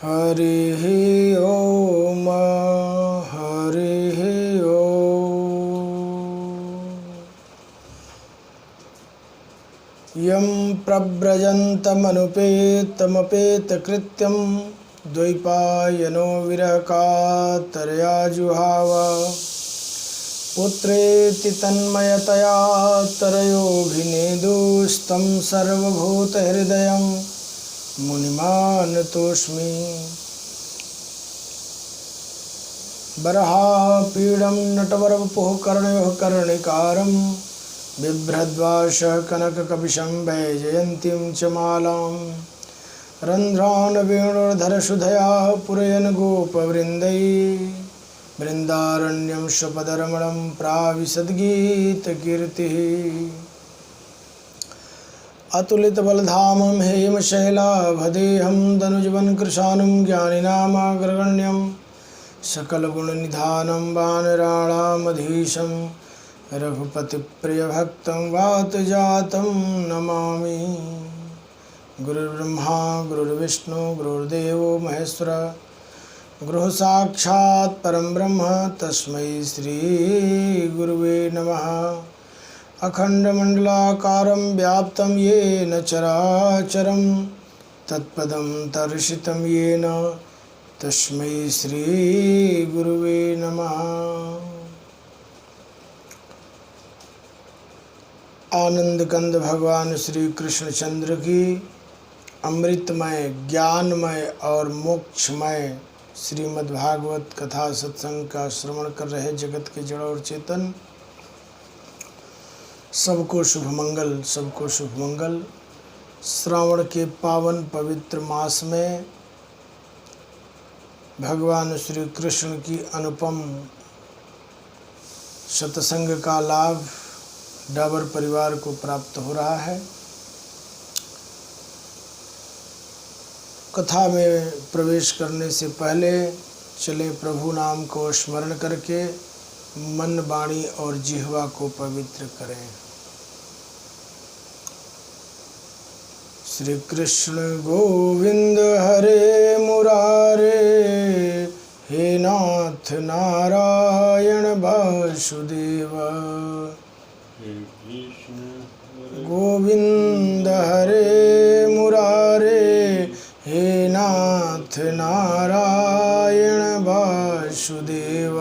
हरिः ओम हरिः ओम। यं प्रव्रजन्तमनुपेतमपेतकृत्यं द्वैपायनो विरहकातरया जुहाव पुत्रेति तन्मयतया तरयोभिनेदुस्तं सर्वभूतहृदयं मुनिमानतोऽस्मि। बर्हापीडं नटवरवपुः कर्णयोः कर्णिकारं बिभ्रद्वास कनककपिशं वैजयन्तीं च मालां रन्ध्रान् वेणुर्धरसुधया पुरयन् गोपवृन्दै बृन्दारण्यं स्वपदरमणं प्राविशद्गीतकीर्तिः। अतुलितबलधामं हेमशैलाभदेहं दनुजवन् कृशानं ज्ञानिनामाग्रगण्यं सकलगुणनिधानं वानराणामधीशं रघुपतिप्रियभक्तं वातजातं नमामि। गुरुर्ब्रह्मा गुरुर्विष्णु गुरुर्देवो महेश्वर गुरुः साक्षात् परं ब्रह्म तस्मै श्रीगुरुवे नमः। अखण्डमण्डलाकारं व्याप्तं येन चराचरं तत्पदं दर्शितं येन तस्मै श्रीगुरुवे नमः। आनंद कंद भगवान श्री कृष्णचंद्र की अमृतमय ज्ञानमय और मोक्षमय श्रीमद्भागवत कथा सत्संग का श्रवण कर रहे जगत के जड़ और चेतन सबको शुभ मंगल, सबको शुभ मंगल। श्रावण के पावन पवित्र मास में भगवान श्री कृष्ण की अनुपम सत्संग का लाभ डाबर परिवार को प्राप्त हो रहा है। कथा में प्रवेश करने से पहले चले प्रभु नाम को स्मरण करके मन, वाणी और जिह्वा को पवित्र करें। श्री कृष्ण गोविंद हरे मुरारे, हे नाथ नारायण वासुदेव। गोविंद हरे मुरारे, हे नाथ नारायण वासुदेव।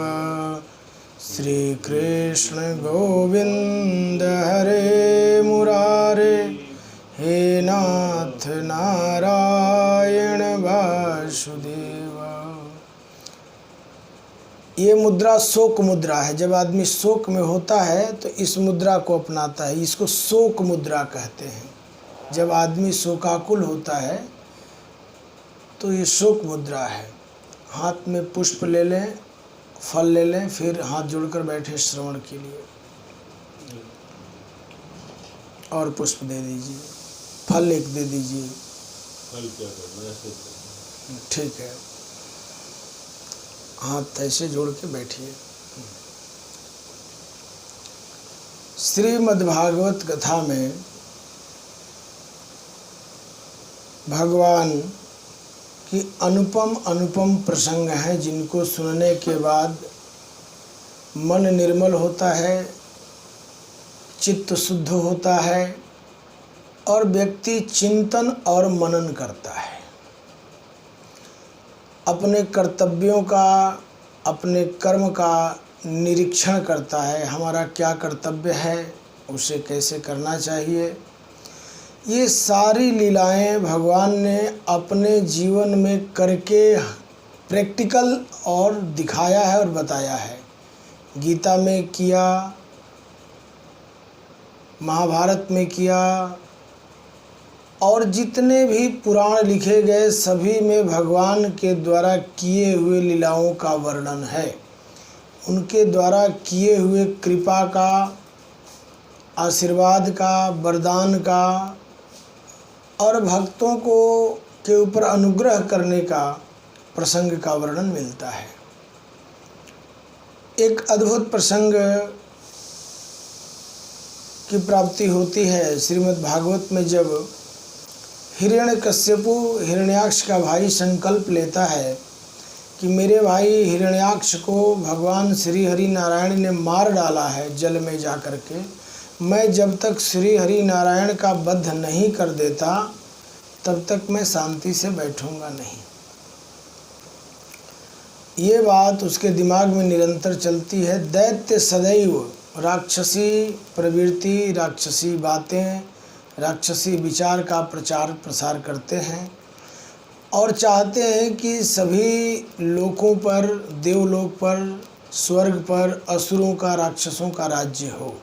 श्री कृष्ण गोविंद हरे मुरारे, हे नाथ नारायण वासुदेव। ये मुद्रा शोक मुद्रा है। जब आदमी शोक में होता है तो इस मुद्रा को अपनाता है, इसको शोक मुद्रा कहते हैं। जब आदमी शोकाकुल होता है तो ये शोक मुद्रा है। हाथ में पुष्प ले लें, फल ले लें, फिर हाथ जोड़कर बैठे श्रवण के लिए, और पुष्प दे दीजिए, फल एक दे दीजिए। फल क्या करना है? ठीक है, हाथ ऐसे जोड़ के बैठिए। श्रीमद्भागवत कथा में भगवान की अनुपम प्रसंग हैं, जिनको सुनने के बाद मन निर्मल होता है, चित्त शुद्ध होता है और व्यक्ति चिंतन और मनन करता है। अपने कर्तव्यों का, अपने कर्म का निरीक्षण करता है। हमारा क्या कर्तव्य है, उसे कैसे करना चाहिए। ये सारी लीलाएं भगवान ने अपने जीवन में करके प्रैक्टिकल और दिखाया है और बताया है। गीता में किया, महाभारत में किया, और जितने भी पुराण लिखे गए सभी में भगवान के द्वारा किए हुए लीलाओं का वर्णन है। उनके द्वारा किए हुए कृपा का, आशीर्वाद का, वरदान का और भक्तों को के ऊपर अनुग्रह करने का प्रसंग का वर्णन मिलता है। एक अद्भुत प्रसंग की प्राप्ति होती है श्रीमद् भागवत में। जब हिरण्यकश्यपु हिरण्याक्ष का भाई संकल्प लेता है कि मेरे भाई हिरण्याक्ष को भगवान श्री हरि नारायण ने मार डाला है जल में जा कर के, मैं जब तक श्री हरि नारायण का वध नहीं कर देता तब तक मैं शांति से बैठूंगा नहीं। ये बात उसके दिमाग में निरंतर चलती है। दैत्य सदैव राक्षसी प्रवृत्ति, राक्षसी बातें, राक्षसी विचार का प्रचार प्रसार करते हैं और चाहते हैं कि सभी लोकों पर, देवलोक पर, स्वर्ग पर असुरों का, राक्षसों का राज्य हो।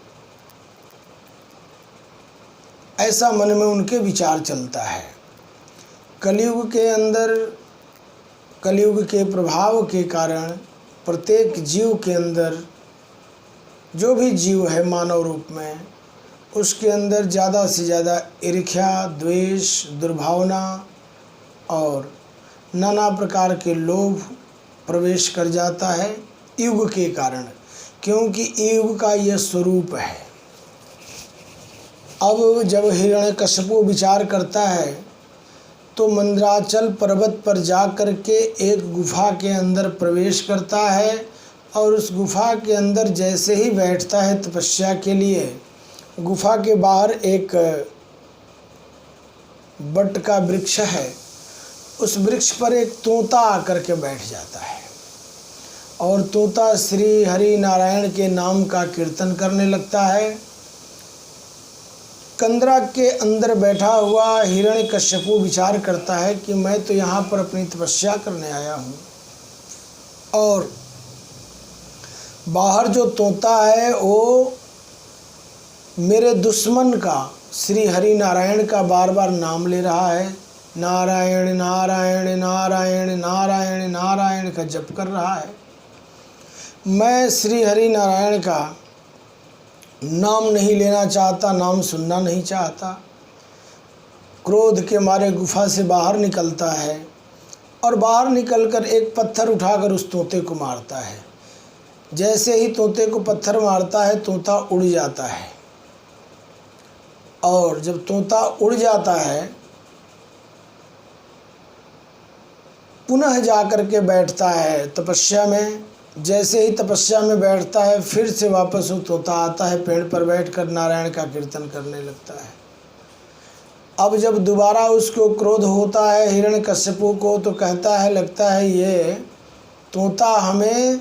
ऐसा मन में उनके विचार चलता है। कलयुग के अंदर, कलयुग के प्रभाव के कारण प्रत्येक जीव के अंदर, जो भी जीव है मानव रूप में, उसके अंदर ज़्यादा से ज़्यादा ईर्ष्या, द्वेष, दुर्भावना और नाना प्रकार के लोभ प्रवेश कर जाता है युग के कारण, क्योंकि युग का यह स्वरूप है। अब जब हिरण्यकश्यपु विचार करता है तो मंदराचल पर्वत पर जा कर के एक गुफा के अंदर प्रवेश करता है और उस गुफा के अंदर जैसे ही बैठता है तपस्या के लिए, गुफा के बाहर एक बट का वृक्ष है, उस वृक्ष पर एक तोता आकर के बैठ जाता है और तोता श्री हरि नारायण के नाम का कीर्तन करने लगता है। कंदरा के अंदर बैठा हुआ हिरण्यकश्यपु विचार करता है कि मैं तो यहाँ पर अपनी तपस्या करने आया हूँ और बाहर जो तोता है वो मेरे दुश्मन का, श्री हरि नारायण का बार बार नाम ले रहा है। नारायण नारायण नारायण नारायण नारायण का जप कर रहा है। मैं श्री हरि नारायण का नाम नहीं लेना चाहता, नाम सुनना नहीं चाहता। क्रोध के मारे गुफा से बाहर निकलता है और बाहर निकलकर एक पत्थर उठाकर उस तोते को मारता है। जैसे ही तोते को पत्थर मारता है तोता उड़ जाता है और जब तोता उड़ जाता है पुनः जाकर के बैठता है तपस्या में। जैसे ही तपस्या में बैठता है फिर से वापस वो तोता आता है, पेड़ पर बैठकर नारायण का कीर्तन करने लगता है। अब जब दोबारा उसको क्रोध होता है हिरण्यकश्यपु को तो कहता है, लगता है ये तोता हमें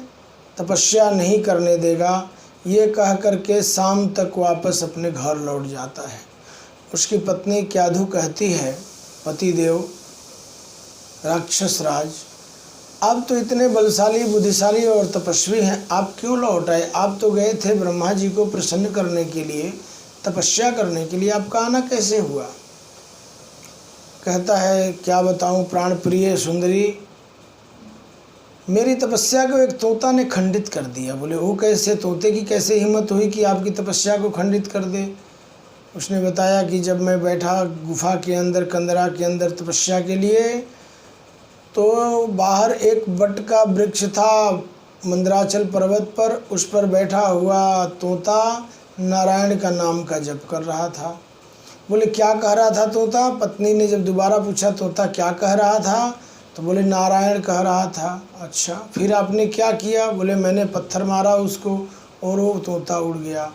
तपस्या नहीं करने देगा। ये कह करके शाम तक वापस अपने घर लौट जाता है। उसकी पत्नी क्याधु कहती है, पतिदेव राक्षस राज, आप तो इतने बलशाली, बुद्धिशाली और तपस्वी हैं, आप क्यों लौट आए? आप तो गए थे ब्रह्मा जी को प्रसन्न करने के लिए, तपस्या करने के लिए, आपका आना कैसे हुआ? कहता है, क्या बताऊं प्राण प्रिय सुंदरी, मेरी तपस्या को एक तोता ने खंडित कर दिया। बोले वो कैसे? तोते की कैसे हिम्मत हुई कि आपकी तपस्या को खंडित कर दे? उसने बताया कि जब मैं बैठा गुफा के अंदर, कंदरा के अंदर तपस्या के लिए, तो बाहर एक बट का वृक्ष था मंदराचल पर्वत पर, उस पर बैठा हुआ तोता नारायण का नाम का जप कर रहा था। बोले क्या कह रहा था तोता? पत्नी ने जब दोबारा पूछा तोता क्या कह रहा था, तो बोले नारायण कह रहा था। अच्छा, फिर आपने क्या किया? बोले मैंने पत्थर मारा उसको और वो तोता उड़ गया।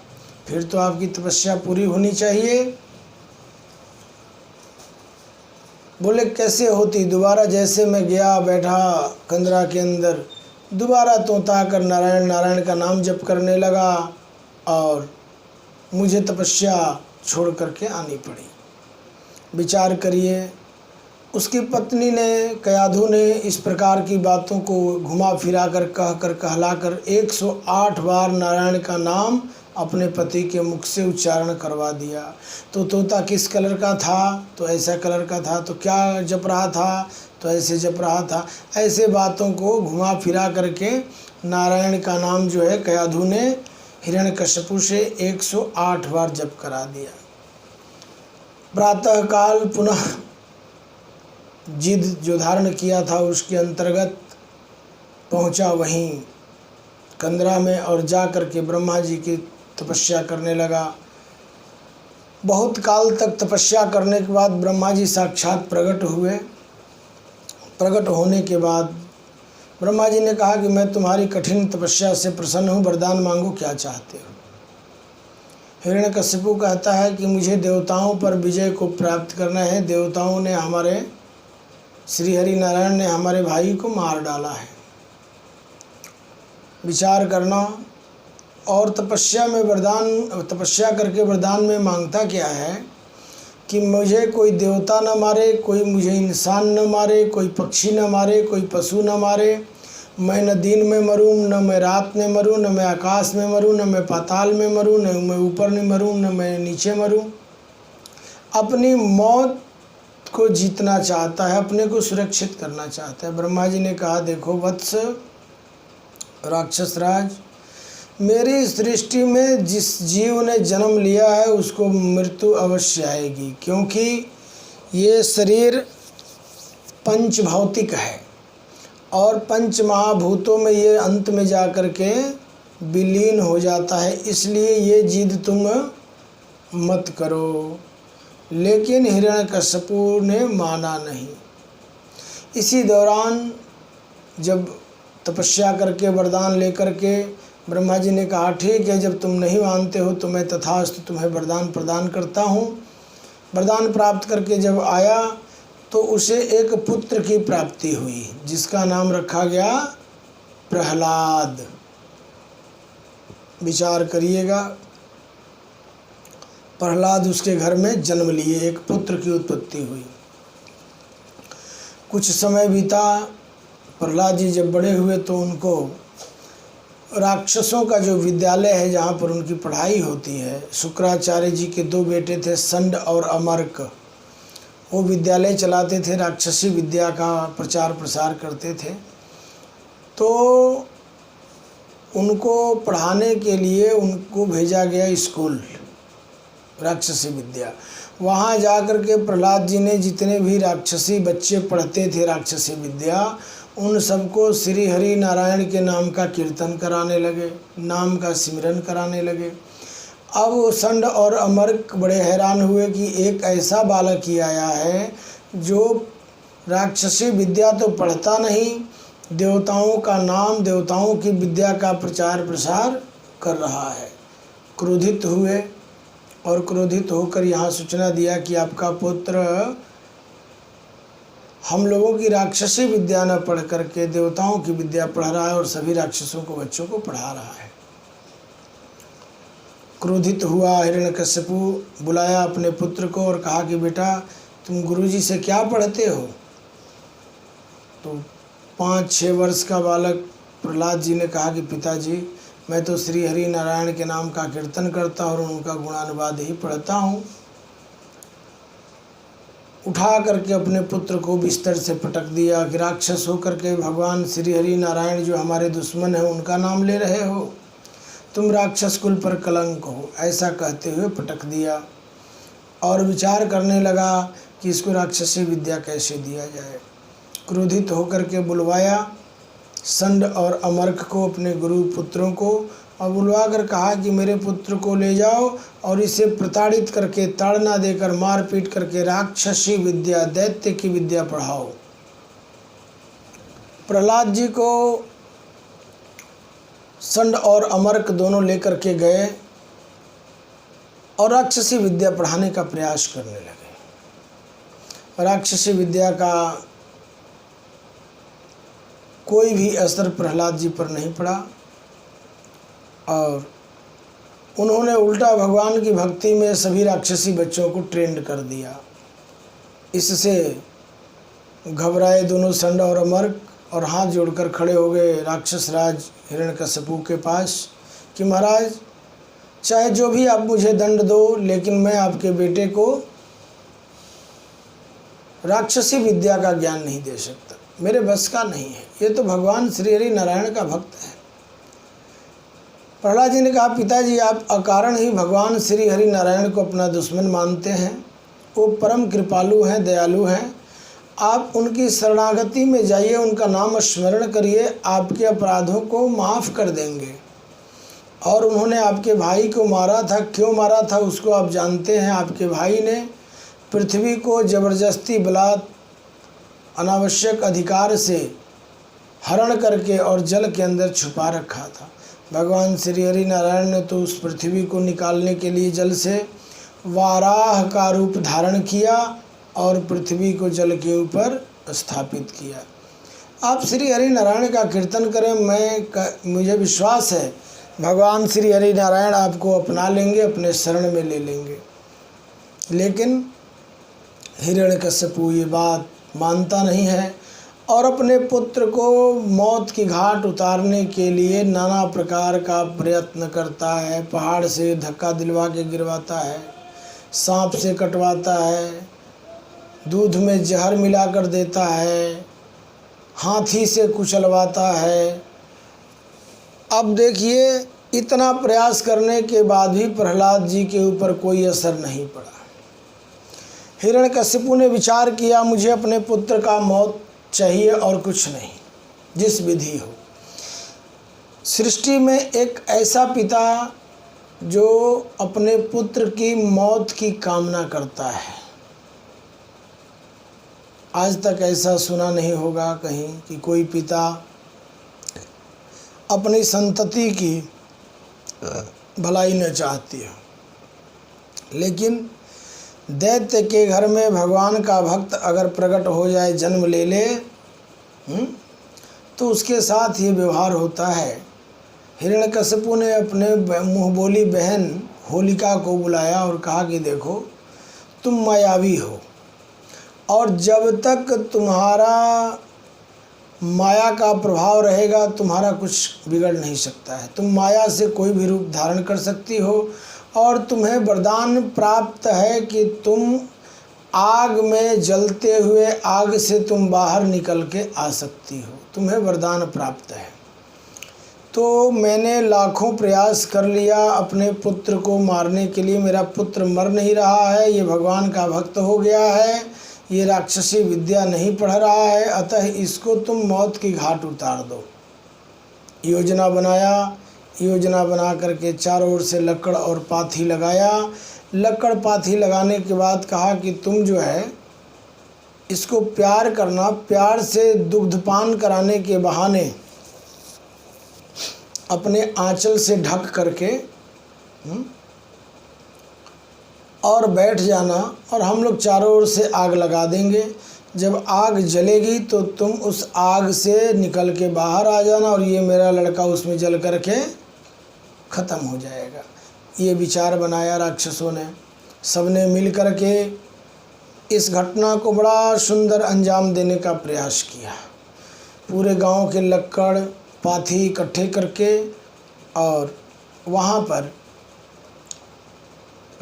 फिर तो आपकी तपस्या पूरी होनी चाहिए। बोले कैसे होती? दोबारा जैसे मैं गया बैठा कंदरा के अंदर, दोबारा तोता आकर नारायण नारायण का नाम जप करने लगा और मुझे तपस्या छोड़ करके आनी पड़ी। विचार करिए, उसकी पत्नी ने, क्याधु ने इस प्रकार की बातों को घुमा फिरा कर कहलाकर 108 बार नारायण का नाम अपने पति के मुख से उच्चारण करवा दिया। तो तोता किस कलर का था? तो ऐसा कलर का था। तो क्या जप रहा था? तो ऐसे जप रहा था। ऐसे बातों को घुमा फिरा करके नारायण का नाम जो है क्याधु ने हिरण्यकश्यपु से 108 बार जप करा दिया। प्रातःकाल पुनः जिद जो धारण किया था उसके अंतर्गत पहुंचा वहीं कंदरा में और जा कर के ब्रह्मा जी की तपस्या करने लगा। बहुत काल तक तपस्या करने के बाद ब्रह्मा जी साक्षात प्रकट हुए। प्रकट होने के बाद ब्रह्मा जी ने कहा कि मैं तुम्हारी कठिन तपस्या से प्रसन्न हूँ, वरदान मांगो, क्या चाहते हो। हिरण्यकशिपु कहता है कि मुझे देवताओं पर विजय को प्राप्त करना है। देवताओं ने हमारे श्री हरि नारायण ने हमारे भाई को मार डाला है। विचार करना। और तपस्या में वरदान, तपस्या करके वरदान में मांगता क्या है कि मुझे कोई देवता न मारे, कोई मुझे इंसान न मारे, कोई पक्षी न मारे, कोई पशु न मारे। मैं न दिन में मरूं, न मैं रात में मरूं, न मैं आकाश में मरूं, न मैं पाताल में मरूं, न मैं ऊपर नहीं मरूं, न मैं नीचे मरूं। अपनी मौत को जीतना चाहता है, अपने को सुरक्षित करना चाहता है। ब्रह्मा जी ने कहा देखो वत्स राक्षस राज, मेरी सृष्टि में जिस जीव ने जन्म लिया है उसको मृत्यु अवश्य आएगी, क्योंकि ये शरीर पंच भौतिक है और पंच महाभूतों में ये अंत में जा कर के विलीन हो जाता है, इसलिए ये जिद तुम मत करो। लेकिन हिरण्यकशिपु ने माना नहीं। इसी दौरान जब तपस्या करके वरदान लेकर के ब्रह्मा जी ने कहा ठीक है, जब तुम नहीं मानते हो तो मैं तथास्तु तुम्हें वरदान प्रदान करता हूँ। वरदान प्राप्त करके जब आया तो उसे एक पुत्र की प्राप्ति हुई जिसका नाम रखा गया प्रहलाद। विचार करिएगा, प्रहलाद उसके घर में जन्म लिए, एक पुत्र की उत्पत्ति हुई। कुछ समय बीता, प्रहलाद जी जब बड़े हुए तो उनको राक्षसों का जो विद्यालय है जहाँ पर उनकी पढ़ाई होती है, शुक्राचार्य जी के 2 बेटे थे संड और अमर्क, वो विद्यालय चलाते थे, राक्षसी विद्या का प्रचार प्रसार करते थे। तो उनको पढ़ाने के लिए उनको भेजा गया स्कूल राक्षसी विद्या। वहाँ जा कर के प्रहलाद जी ने जितने भी राक्षसी बच्चे पढ़ते थे राक्षसी विद्या, उन सबको श्री हरि नारायण के नाम का कीर्तन कराने लगे, नाम का सिमरन कराने लगे। अब संड और अमर्क बड़े हैरान हुए कि एक ऐसा बालक ही आया है जो राक्षसी विद्या तो पढ़ता नहीं, देवताओं का नाम, देवताओं की विद्या का प्रचार प्रसार कर रहा है। क्रोधित हुए और क्रोधित होकर यहाँ सूचना दिया कि आपका पुत्र हम लोगों की राक्षसी विद्या न पढ़ करके देवताओं की विद्या पढ़ रहा है और सभी राक्षसों को बच्चों को पढ़ा रहा है। क्रोधित हुआ हिरण्यकशिपु, बुलाया अपने पुत्र को और कहा कि बेटा तुम गुरुजी से क्या पढ़ते हो। तो 5-6 वर्ष का बालक प्रहलाद जी ने कहा कि पिताजी मैं तो श्री हरि नारायण के नाम का कीर्तन करता हूँ और उनका गुणानुवाद ही पढ़ता हूँ। उठा करके अपने पुत्र को बिस्तर से पटक दिया कि राक्षस होकर के भगवान श्री हरि नारायण जो हमारे दुश्मन हैं उनका नाम ले रहे हो, तुम राक्षस कुल पर कलंक हो, ऐसा कहते हुए पटक दिया। और विचार करने लगा कि इसको राक्षसी विद्या कैसे दिया जाए। क्रोधित होकर के बुलवाया संड और अमर्क को, अपने गुरु पुत्रों को, और बुलवा कर कहा कि मेरे पुत्र को ले जाओ और इसे प्रताड़ित करके, ताड़ना देकर, मार पीट करके राक्षसी विद्या, दैत्य की विद्या पढ़ाओ। प्रहलाद जी को संड और अमर्क दोनों लेकर के गए और राक्षसी विद्या पढ़ाने का प्रयास करने लगे। राक्षसी विद्या का कोई भी असर प्रहलाद जी पर नहीं पड़ा और उन्होंने उल्टा भगवान की भक्ति में सभी राक्षसी बच्चों को ट्रेंड कर दिया। इससे घबराए दोनों संड और अमर्क और हाथ जोड़कर खड़े हो गए राक्षस राज हिरण्यकशिपु के पास कि महाराज चाहे जो भी आप मुझे दंड दो, लेकिन मैं आपके बेटे को राक्षसी विद्या का ज्ञान नहीं दे सकता, मेरे बस का नहीं है, ये तो भगवान श्री हरि नारायण का भक्त है। प्रहलाद जी ने कहा पिताजी आप अकारण ही भगवान श्री हरि नारायण को अपना दुश्मन मानते हैं, वो परम कृपालु हैं, दयालु हैं, आप उनकी शरणागति में जाइए, उनका नाम स्मरण करिए, आपके अपराधों को माफ़ कर देंगे। और उन्होंने आपके भाई को मारा था। क्यों मारा था उसको आप जानते हैं। आपके भाई ने पृथ्वी को जबरदस्ती बलात् अनावश्यक अधिकार से हरण करके और जल के अंदर छुपा रखा था। भगवान श्री हरि नारायण ने तो उस पृथ्वी को निकालने के लिए जल से वाराह का रूप धारण किया और पृथ्वी को जल के ऊपर स्थापित किया। आप श्री हरि नारायण का कीर्तन करें, मुझे विश्वास है भगवान श्री हरि नारायण आपको अपना लेंगे, अपने शरण में ले लेंगे। लेकिन हिरण्यकश्यपु ये बात मानता नहीं है और अपने पुत्र को मौत की घाट उतारने के लिए नाना प्रकार का प्रयत्न करता है। पहाड़ से धक्का दिलवा के गिरवाता है, सांप से कटवाता है, दूध में जहर मिलाकर देता है, हाथी से कुचलवाता है। अब देखिए, इतना प्रयास करने के बाद भी प्रहलाद जी के ऊपर कोई असर नहीं पड़ा। हिरण्यकश्यपु ने विचार किया, मुझे अपने पुत्र का मौत चाहिए और कुछ नहीं, जिस विधि हो। सृष्टि में एक ऐसा पिता जो अपने पुत्र की मौत की कामना करता है, आज तक ऐसा सुना नहीं होगा कहीं कि कोई पिता अपनी संतति की भलाई न चाहती हो। लेकिन दैत्य के घर में भगवान का भक्त अगर प्रकट हो जाए, जन्म ले ले, तो उसके साथ ये व्यवहार होता है। हिरण्यकश्यपु ने अपने मुँह बोली बहन होलिका को बुलाया और कहा कि देखो, तुम मायावी हो और जब तक तुम्हारा माया का प्रभाव रहेगा तुम्हारा कुछ बिगड़ नहीं सकता है। तुम माया से कोई भी रूप धारण कर सकती हो और तुम्हें वरदान प्राप्त है कि तुम आग में जलते हुए आग से तुम बाहर निकल के आ सकती हो, तुम्हें वरदान प्राप्त है। तो मैंने लाखों प्रयास कर लिया अपने पुत्र को मारने के लिए, मेरा पुत्र मर नहीं रहा है, ये भगवान का भक्त हो गया है, ये राक्षसी विद्या नहीं पढ़ रहा है, अतः इसको तुम मौत की घाट उतार दो। योजना बनाया, योजना बना करके चारों ओर से लकड़ और पाथी लगाया। लकड़ पाथी लगाने के बाद कहा कि तुम जो है इसको प्यार करना, प्यार से दुग्धपान कराने के बहाने अपने आंचल से ढक करके और बैठ जाना और हम लोग चारों ओर से आग लगा देंगे। जब आग जलेगी तो तुम उस आग से निकल के बाहर आ जाना और ये मेरा लड़का उसमें जल करके ख़त्म हो जाएगा। ये विचार बनाया राक्षसों ने। सबने मिल कर के इस घटना को बड़ा सुंदर अंजाम देने का प्रयास किया। पूरे गांव के लक्कड़ पाथी इकट्ठे करके और वहाँ पर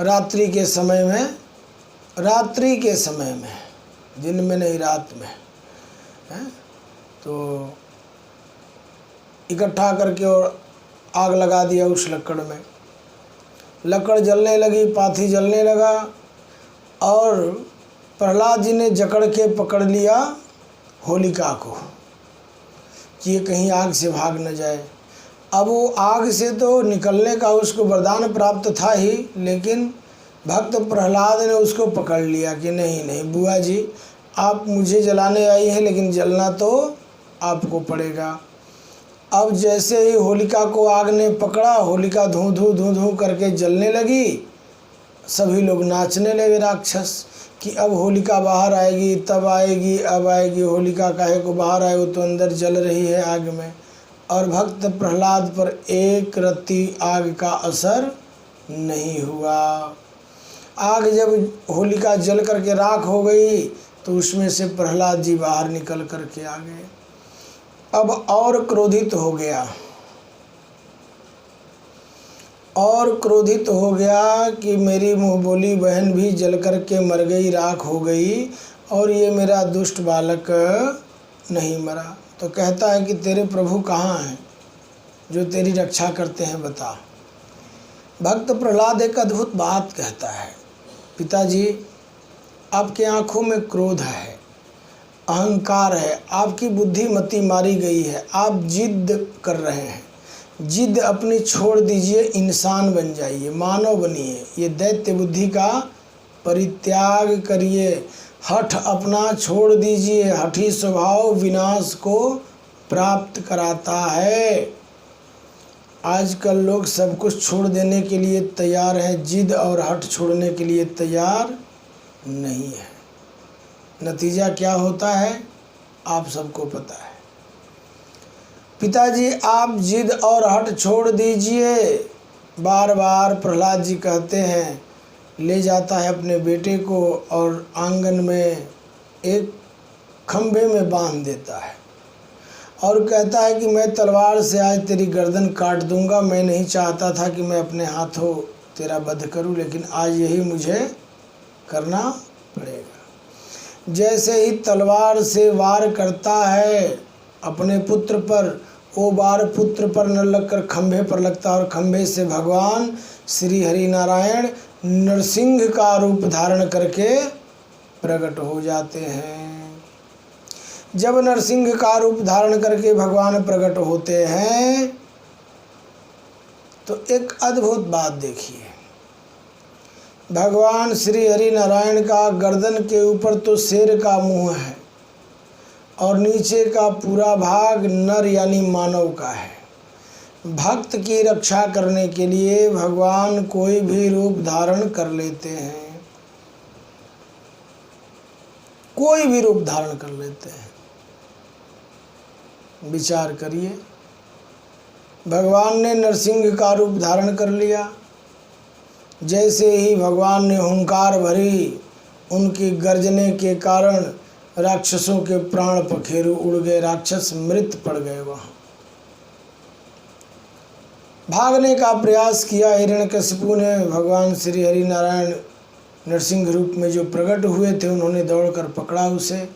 रात्रि के समय में, दिन में नहीं रात में है, तो इकट्ठा करके और आग लगा दिया उस लकड़ में। लकड़ जलने लगी, पाथी जलने लगा और प्रहलाद जी ने जकड़ के पकड़ लिया होलिका को कि ये कहीं आग से भाग न जाए। अब वो आग से तो निकलने का उसको वरदान प्राप्त था ही, लेकिन भक्त प्रहलाद ने उसको पकड़ लिया कि नहीं बुआ जी, आप मुझे जलाने आई हैं लेकिन जलना तो आपको पड़ेगा। अब जैसे ही होलिका को आग ने पकड़ा, होलिका धूं धूं करके जलने लगी। सभी लोग नाचने लगे राक्षस कि अब होलिका बाहर आएगी, तब आएगी, अब आएगी। होलिका काहे को बाहर आए, वो तो अंदर जल रही है आग में। और भक्त प्रहलाद पर एक रत्ती आग का असर नहीं हुआ। आग जब होलिका जल करके राख हो गई तो उसमें से प्रहलाद जी बाहर निकल करके आ गए। अब और क्रोधित हो गया कि मेरी मुँह बोली बहन भी जल कर के मर गई, राख हो गई और ये मेरा दुष्ट बालक नहीं मरा। तो कहता है कि तेरे प्रभु कहाँ हैं जो तेरी रक्षा करते हैं, बता। भक्त प्रहलाद एक अद्भुत बात कहता है, पिताजी आपकी आँखों में क्रोध है, अहंकार है, आपकी बुद्धिमती मारी गई है, आप जिद कर रहे हैं। जिद अपनी छोड़ दीजिए, इंसान बन जाइए, मानव बनिए। ये दैत्य बुद्धि का परित्याग करिए, हठ अपना छोड़ दीजिए। हठी स्वभाव विनाश को प्राप्त कराता है। आजकल लोग सब कुछ छोड़ देने के लिए तैयार हैं, जिद और हठ छोड़ने के लिए तैयार नहीं है। नतीजा क्या होता है आप सबको पता है। पिताजी आप जिद और हठ छोड़ दीजिए, बार बार प्रहलाद जी कहते हैं। ले जाता है अपने बेटे को और आंगन में एक खंभे में बांध देता है और कहता है कि मैं तलवार से आज तेरी गर्दन काट दूंगा। मैं नहीं चाहता था कि मैं अपने हाथों तेरा वध करूं, लेकिन आज यही मुझे करना पड़ेगा। जैसे ही तलवार से वार करता है अपने पुत्र पर, वो वार पुत्र पर न लगकर खंभे पर लगता है और खंभे से भगवान श्री हरि नारायण नरसिंह का रूप धारण करके प्रकट हो जाते हैं। जब नरसिंह का रूप धारण करके भगवान प्रकट होते हैं तो एक अद्भुत बात देखिए। भगवान श्री हरि नारायण का गर्दन के ऊपर तो शेर का मुंह है और नीचे का पूरा भाग नर यानी मानव का है। भक्त की रक्षा करने के लिए भगवान कोई भी रूप धारण कर लेते हैं, कोई भी रूप धारण कर लेते हैं। विचार करिए, भगवान ने नरसिंह का रूप धारण कर लिया। जैसे ही भगवान ने हुंकार भरी, उनकी गर्जने के कारण राक्षसों के प्राण पखेरु उड़ गए, राक्षस मृत पड़ गए। वहाँ भागने का प्रयास किया हिरण्यकशिपु ने। भगवान श्री हरि नारायण नरसिंह रूप में जो प्रकट हुए थे, उन्होंने दौड़कर पकड़ा उसे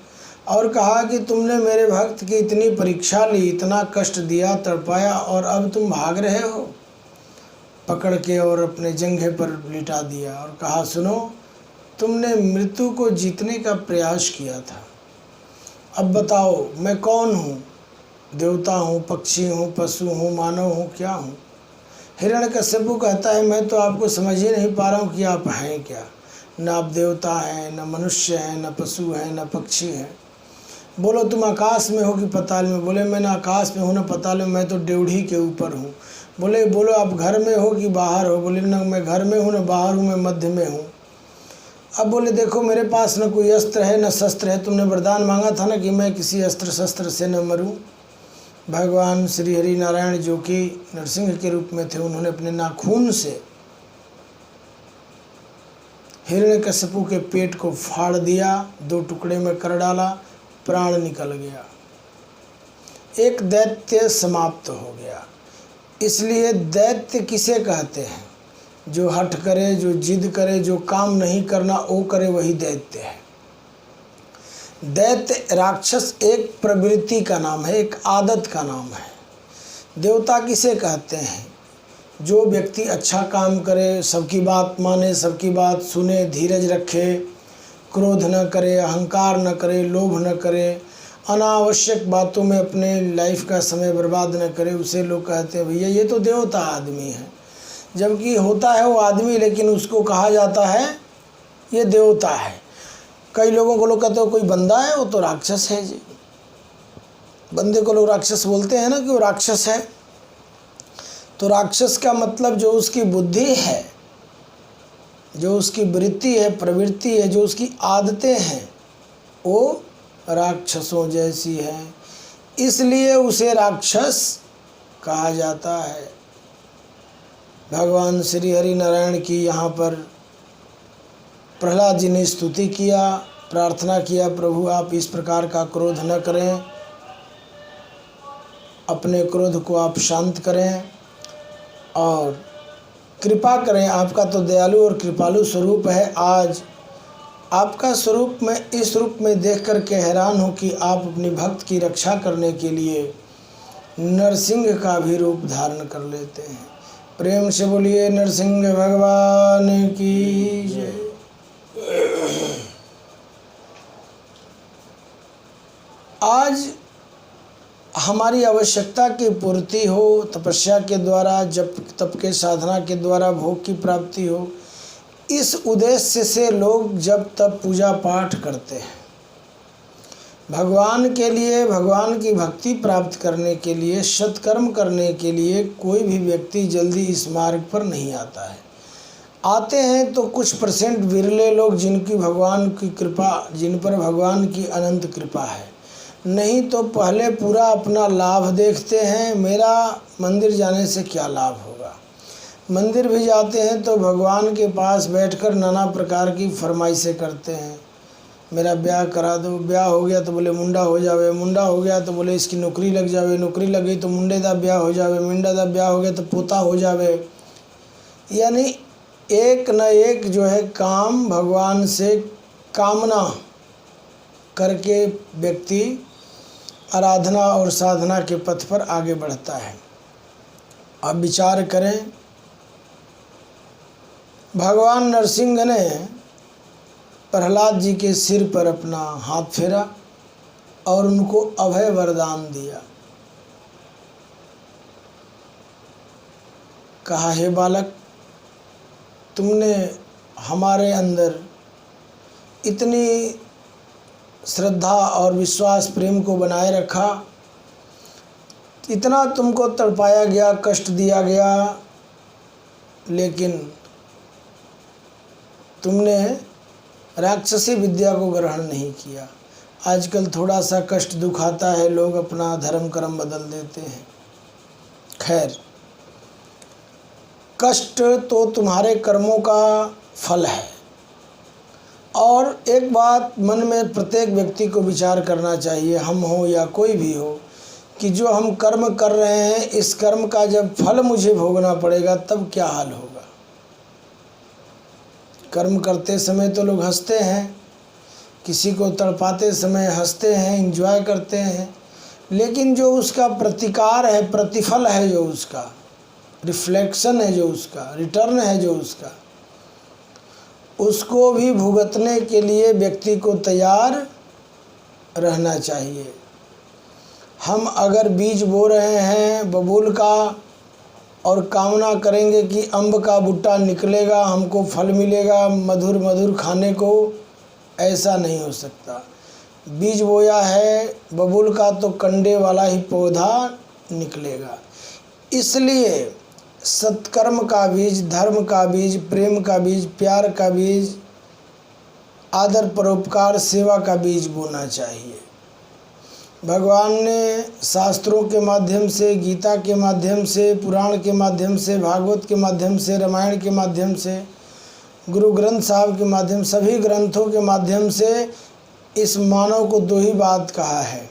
और कहा कि तुमने मेरे भक्त की इतनी परीक्षा ली, इतना कष्ट दिया, तड़पाया और अब तुम भाग रहे हो। पकड़ के और अपने जंघे पर लिटा दिया और कहा सुनो, तुमने मृत्यु को जीतने का प्रयास किया था, अब बताओ मैं कौन हूँ? देवता हूँ, पक्षी हूँ, पशु हूँ, मानव हूँ, क्या हूँ? हिरण्यकशिपु कहता है मैं तो आपको समझ ही नहीं पा रहा हूँ कि आप हैं क्या। न आप देवता हैं, न मनुष्य हैं, न पशु हैं, न पक्षी हैं। बोलो तुम आकाश में हो कि पताल में? बोले मैं न आकाश में हूँ न पताल में, मैं तो ड्योढ़ी के ऊपर हूँ। बोलो आप घर में हो कि बाहर हो? बोले न मैं घर में हूँ न बाहर हूँ, मैं मध्य में हूँ। अब बोले देखो मेरे पास न कोई अस्त्र है न शस्त्र है, तुमने वरदान मांगा था ना कि मैं किसी अस्त्र शस्त्र से न मरूं। भगवान श्री हरि नारायण जो कि नरसिंह के रूप में थे, उन्होंने अपने नाखून से हिरण्यकशिपु के पेट को फाड़ दिया, 2 टुकड़े में कर डाला, प्राण निकल गया, एक दैत्य समाप्त हो गया। इसलिए दैत्य किसे कहते हैं? जो हठ करे, जो जिद करे, जो काम नहीं करना वो करे, वही दैत्य है। दैत्य राक्षस एक प्रवृत्ति का नाम है, एक आदत का नाम है। देवता किसे कहते हैं? जो व्यक्ति अच्छा काम करे, सबकी बात माने, सबकी बात सुने, धीरज रखे, क्रोध न करे, अहंकार न करे, लोभ न करे, अनावश्यक बातों में अपने लाइफ का समय बर्बाद न करे, उसे लोग कहते हैं भैया ये तो देवता आदमी है। जबकि होता है वो आदमी, लेकिन उसको कहा जाता है ये देवता है। कई लोगों को लोग कहते हो कोई बंदा है, वो तो राक्षस है जी। बंदे को लोग राक्षस बोलते हैं ना कि वो राक्षस है। तो राक्षस का मतलब जो उसकी बुद्धि है, जो उसकी वृत्ति है, प्रवृत्ति है, जो उसकी आदतें हैं, वो राक्षसों जैसी हैं, इसलिए उसे राक्षस कहा जाता है। भगवान श्री हरि नारायण की यहाँ पर प्रहलाद जी ने स्तुति किया, प्रार्थना किया, प्रभु आप इस प्रकार का क्रोध न करें, अपने क्रोध को आप शांत करें और कृपा करें। आपका तो दयालु और कृपालु स्वरूप है। आज आपका स्वरूप मैं इस रूप में देख कर के हैरान हूँ कि आप अपनी भक्त की रक्षा करने के लिए नरसिंह का भी रूप धारण कर लेते हैं। प्रेम से बोलिए नरसिंह भगवान की जय। आज हमारी आवश्यकता की पूर्ति हो, तपस्या के द्वारा, जप तप के साधना के द्वारा भोग की प्राप्ति हो, इस उद्देश्य से लोग जब तब पूजा पाठ करते हैं। भगवान के लिए, भगवान की भक्ति प्राप्त करने के लिए, सत्कर्म करने के लिए कोई भी व्यक्ति जल्दी इस मार्ग पर नहीं आता है। आते हैं तो कुछ परसेंट विरले लोग जिनकी भगवान की कृपा, जिन पर भगवान की अनंत कृपा है, नहीं तो पहले पूरा अपना लाभ देखते हैं। मेरा मंदिर जाने से क्या लाभ होगा। मंदिर भी जाते हैं तो भगवान के पास बैठकर नाना प्रकार की फरमाइशें करते हैं। मेरा ब्याह करा दो, ब्याह हो गया तो बोले मुंडा हो जावे, मुंडा हो गया तो बोले इसकी नौकरी लग जावे, नौकरी लग गई तो मुंडे दा ब्याह हो जावे, मुंडा दा ब्याह हो गया तो पोता हो जावे। यानी एक न एक जो है काम भगवान से कामना करके व्यक्ति आराधना और साधना के पथ पर आगे बढ़ता है। अब विचार करें, भगवान नरसिंह ने प्रहलाद जी के सिर पर अपना हाथ फेरा और उनको अभय वरदान दिया। कहा, हे बालक, तुमने हमारे अंदर इतनी श्रद्धा और विश्वास प्रेम को बनाए रखा, इतना तुमको तड़पाया गया, कष्ट दिया गया, लेकिन तुमने राक्षसी विद्या को ग्रहण नहीं किया। आजकल थोड़ा सा कष्ट दुख आता है, लोग अपना धर्म कर्म बदल देते हैं। खैर, कष्ट तो तुम्हारे कर्मों का फल है। और एक बात मन में प्रत्येक व्यक्ति को विचार करना चाहिए, हम हो या कोई भी हो, कि जो हम कर्म कर रहे हैं, इस कर्म का जब फल मुझे भोगना पड़ेगा तब क्या हाल होगा। कर्म करते समय तो लोग हंसते हैं, किसी को तड़पाते समय हंसते हैं, एंजॉय करते हैं, लेकिन जो उसका प्रतिकार है, प्रतिफल है, जो उसका रिफ्लेक्शन है, जो उसका रिटर्न है, जो उसका, उसको भी भुगतने के लिए व्यक्ति को तैयार रहना चाहिए। हम अगर बीज बो रहे हैं बबूल का और कामना करेंगे कि अम्ब का बूटा निकलेगा, हमको फल मिलेगा मधुर मधुर खाने को, ऐसा नहीं हो सकता। बीज बोया है बबूल का तो कंडे वाला ही पौधा निकलेगा। इसलिए सत्कर्म का बीज, धर्म का बीज, प्रेम का बीज, प्यार का बीज, आदर परोपकार, सेवा का बीज बोना चाहिए। भगवान ने शास्त्रों के माध्यम से, गीता के माध्यम से, पुराण के माध्यम से, भागवत के माध्यम से, रामायण के माध्यम से, गुरु ग्रंथ साहब के माध्यम, सभी ग्रंथों के माध्यम से इस मानव को दो ही बात कहा है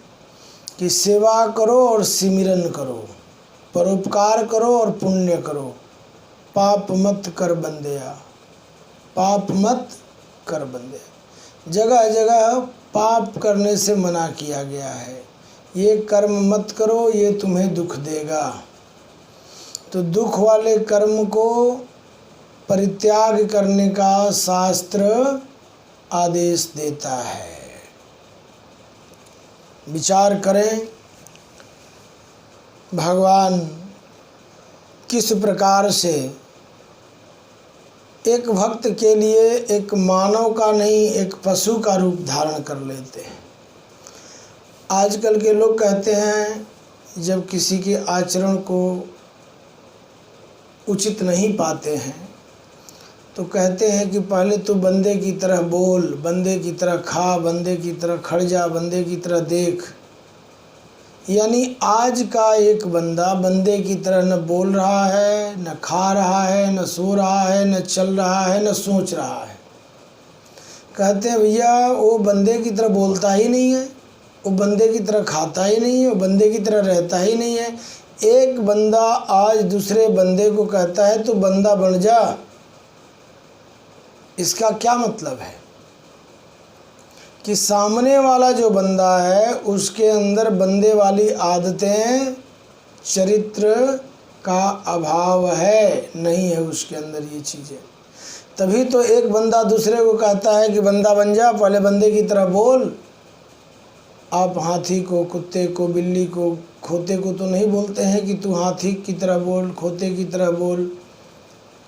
कि सेवा करो और सिमरन करो, परोपकार करो और पुण्य करो, पाप मत कर बंदेया, पाप मत कर बंदेया। जगह जगह पाप करने से मना किया गया है। ये कर्म मत करो, ये तुम्हें दुख देगा। तो दुख वाले कर्म को परित्याग करने का शास्त्र आदेश देता है। विचार करें, भगवान किस प्रकार से एक भक्त के लिए एक मानव का नहीं, एक पशु का रूप धारण कर लेते हैं। आजकल के लोग कहते हैं, जब किसी के आचरण को उचित नहीं पाते हैं तो कहते हैं कि पहले तो बंदे की तरह बोल, बंदे की तरह खा, बंदे की तरह खड़ जा, बंदे की तरह देख। यानी आज का एक बंदा बंदे की तरह न बोल रहा है, न खा रहा है, न सो रहा है, न चल रहा है, न सोच रहा है। कहते हैं भैया वो बंदे की तरह बोलता ही नहीं है, वो बंदे की तरह खाता ही नहीं है, वो बंदे की तरह रहता ही नहीं है। एक बंदा आज दूसरे बंदे को कहता है तो बंदा बन जा, इसका क्या मतलब है कि सामने वाला जो बंदा है उसके अंदर बंदे वाली आदतें, चरित्र का अभाव है, नहीं है उसके अंदर ये चीज़ें। तभी तो एक बंदा दूसरे को कहता है कि बंदा बन जा, पहले बंदे की तरह बोल। आप हाथी को, कुत्ते को, बिल्ली को, खोते को तो नहीं बोलते हैं कि तू हाथी की तरह बोल, खोते की तरह बोल,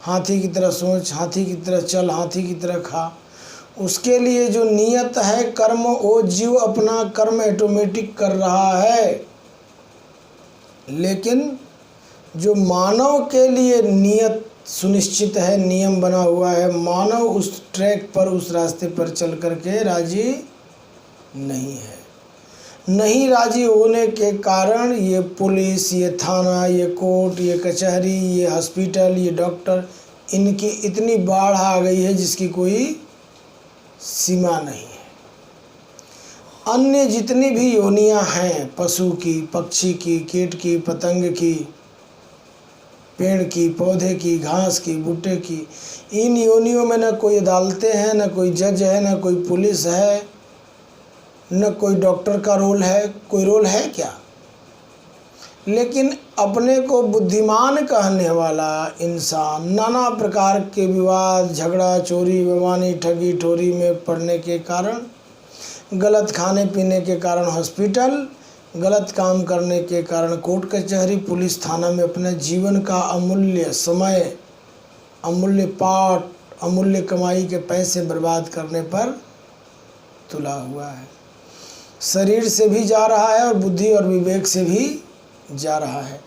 हाथी की तरह सोच, हाथी की तरह चल, हाथी की तरह खा। उसके लिए जो नियत है कर्म, वो जीव अपना कर्म ऑटोमेटिक कर रहा है। लेकिन जो मानव के लिए नियत सुनिश्चित है, नियम बना हुआ है, मानव उस ट्रैक पर, उस रास्ते पर चल करके राजी नहीं है। नहीं राजी होने के कारण ये पुलिस, ये थाना, ये कोर्ट, ये कचहरी, ये हॉस्पिटल, ये डॉक्टर, इनकी इतनी बाढ़ आ गई है जिसकी कोई सीमा नहीं है। अन्य जितनी भी योनियां हैं, पशु की, पक्षी की, कीट की, पतंग की, पेड़ की, पौधे की, घास की, बूटे की, इन योनियों में न कोई अदालतें हैं, न कोई जज है, न कोई पुलिस है, न कोई डॉक्टर का रोल है। कोई रोल है क्या? लेकिन अपने को बुद्धिमान कहने वाला इंसान नाना प्रकार के विवाद, झगड़ा, चोरी, बेईमानी, ठगी, ठोरी में पड़ने के कारण, गलत खाने पीने के कारण हॉस्पिटल, गलत काम करने के कारण कोर्ट कचहरी, पुलिस थाना में अपने जीवन का अमूल्य समय, अमूल्य पाठ, अमूल्य कमाई के पैसे बर्बाद करने पर तुला हुआ है। शरीर से भी जा रहा है और बुद्धि और विवेक से भी जा रहा है।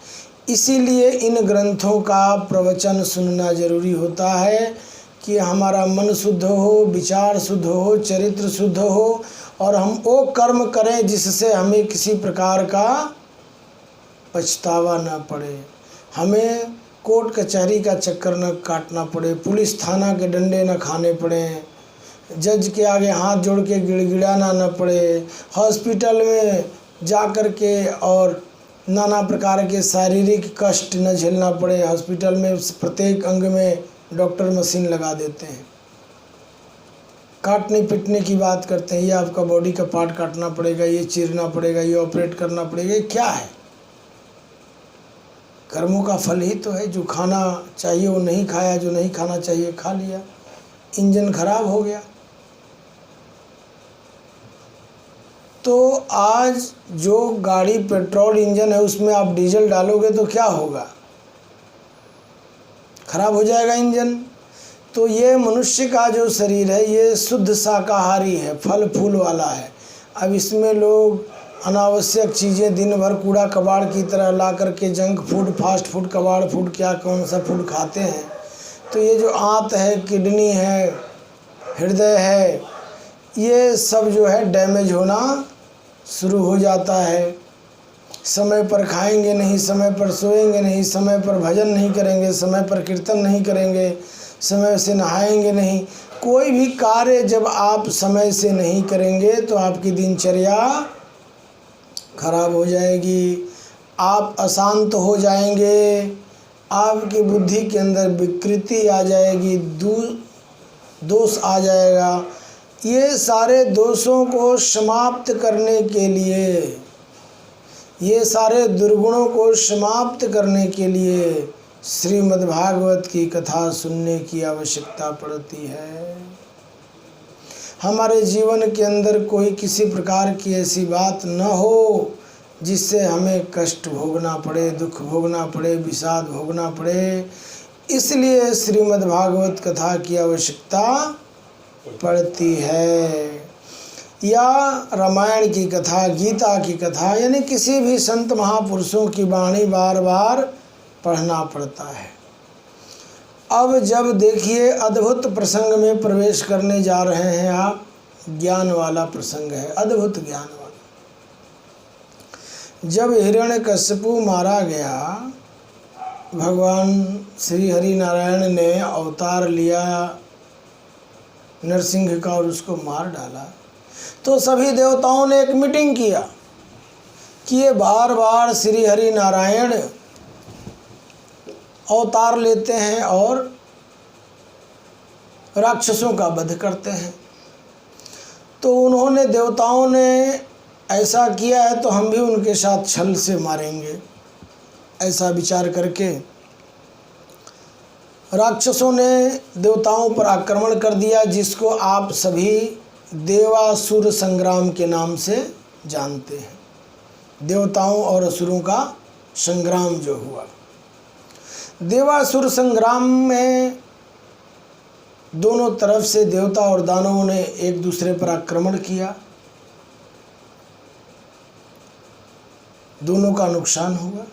इसीलिए इन ग्रंथों का प्रवचन सुनना जरूरी होता है कि हमारा मन शुद्ध हो, विचार शुद्ध हो, चरित्र शुद्ध हो और हम वो कर्म करें जिससे हमें किसी प्रकार का पछतावा न पड़े, हमें कोर्ट कचहरी का चक्कर न काटना पड़े, पुलिस थाना के डंडे न खाने पड़े, जज के आगे हाथ जोड़ के गिड़गिड़ाना न पड़े, हॉस्पिटल में जा कर के और नाना प्रकार के शारीरिक कष्ट न झेलना पड़े। हॉस्पिटल में प्रत्येक अंग में डॉक्टर मशीन लगा देते हैं, काटने पीटने की बात करते हैं, ये आपका बॉडी का पार्ट काटना पड़ेगा, ये चीरना पड़ेगा, ये ऑपरेट करना पड़ेगा। ये क्या है? कर्मों का फल ही तो है। जो खाना चाहिए वो नहीं खाया, जो नहीं खाना चाहिए खा लिया, इंजन खराब हो गया। तो आज जो गाड़ी पेट्रोल इंजन है उसमें आप डीजल डालोगे तो क्या होगा? खराब हो जाएगा इंजन। तो ये मनुष्य का जो शरीर है ये शुद्ध शाकाहारी है, फल फूल वाला है। अब इसमें लोग अनावश्यक चीज़ें दिन भर कूड़ा कबाड़ की तरह ला करके जंक फूड, फास्ट फूड, कबाड़ फूड, क्या कौन सा फूड खाते हैं। तो ये जो आंत है, किडनी है, हृदय है, ये सब जो है डैमेज होना शुरू हो जाता है। समय पर खाएंगे नहीं, समय पर सोएंगे नहीं, समय पर भजन नहीं करेंगे, समय पर कीर्तन नहीं करेंगे, समय से नहाएंगे नहीं। कोई भी कार्य जब आप समय से नहीं करेंगे तो आपकी दिनचर्या खराब हो जाएगी, आप अशांत हो जाएंगे, आपकी बुद्धि के अंदर विकृति आ जाएगी, दोष आ जाएगा। ये सारे दोषों को समाप्त करने के लिए, ये सारे दुर्गुणों को समाप्त करने के लिए श्रीमद् भागवत की कथा सुनने की आवश्यकता पड़ती है। हमारे जीवन के अंदर कोई किसी प्रकार की ऐसी बात न हो जिससे हमें कष्ट भोगना पड़े, दुख भोगना पड़े, विषाद भोगना पड़े। इसलिए श्रीमद् भागवत कथा की आवश्यकता पड़ती है, या रामायण की कथा, गीता की कथा, यानी किसी भी संत महापुरुषों की वाणी बार बार पढ़ना पड़ता है। अब जब देखिए अद्भुत प्रसंग में प्रवेश करने जा रहे हैं आप, ज्ञान वाला प्रसंग है, अद्भुत ज्ञान वाला। जब हिरण्यकश्यपु मारा गया, भगवान श्री हरि नारायण ने अवतार लिया नरसिंह का और उसको मार डाला, तो सभी देवताओं ने एक मीटिंग किया कि ये बार बार श्री हरि नारायण अवतार लेते हैं और राक्षसों का वध करते हैं। तो उन्होंने, देवताओं ने ऐसा किया है तो हम भी उनके साथ छल से मारेंगे, ऐसा विचार करके राक्षसों ने देवताओं पर आक्रमण कर दिया, जिसको आप सभी देवासुर संग्राम के नाम से जानते हैं, देवताओं और असुरों का संग्राम जो हुआ। देवासुर संग्राम में दोनों तरफ से देवता और दानवों ने एक दूसरे पर आक्रमण किया, दोनों का नुकसान हुआ।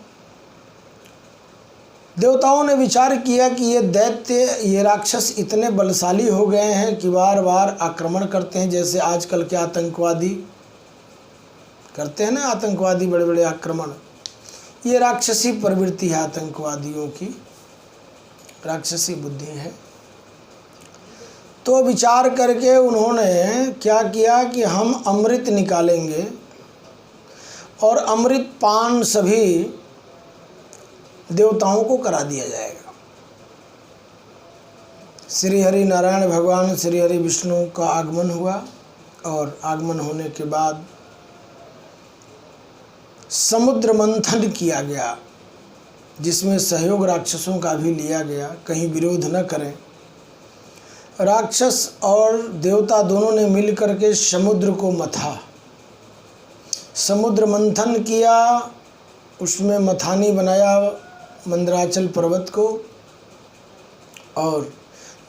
देवताओं ने विचार किया कि ये दैत्य, ये राक्षस इतने बलशाली हो गए हैं कि बार बार आक्रमण करते हैं, जैसे आजकल के आतंकवादी करते हैं ना, आतंकवादी बड़े बड़े आक्रमण। ये राक्षसी प्रवृत्ति है, आतंकवादियों की राक्षसी बुद्धि है। तो विचार करके उन्होंने क्या किया कि हम अमृत निकालेंगे और अमृत पान सभी देवताओं को करा दिया जाएगा। श्री हरि नारायण भगवान श्री हरि विष्णु का आगमन हुआ और आगमन होने के बाद समुद्र मंथन किया गया, जिसमें सहयोग राक्षसों का भी लिया गया, कहीं विरोध न करें। राक्षस और देवता दोनों ने मिल करके समुद्र को मथा, समुद्र मंथन किया, उसमें मथानी बनाया मंदराचल पर्वत को, और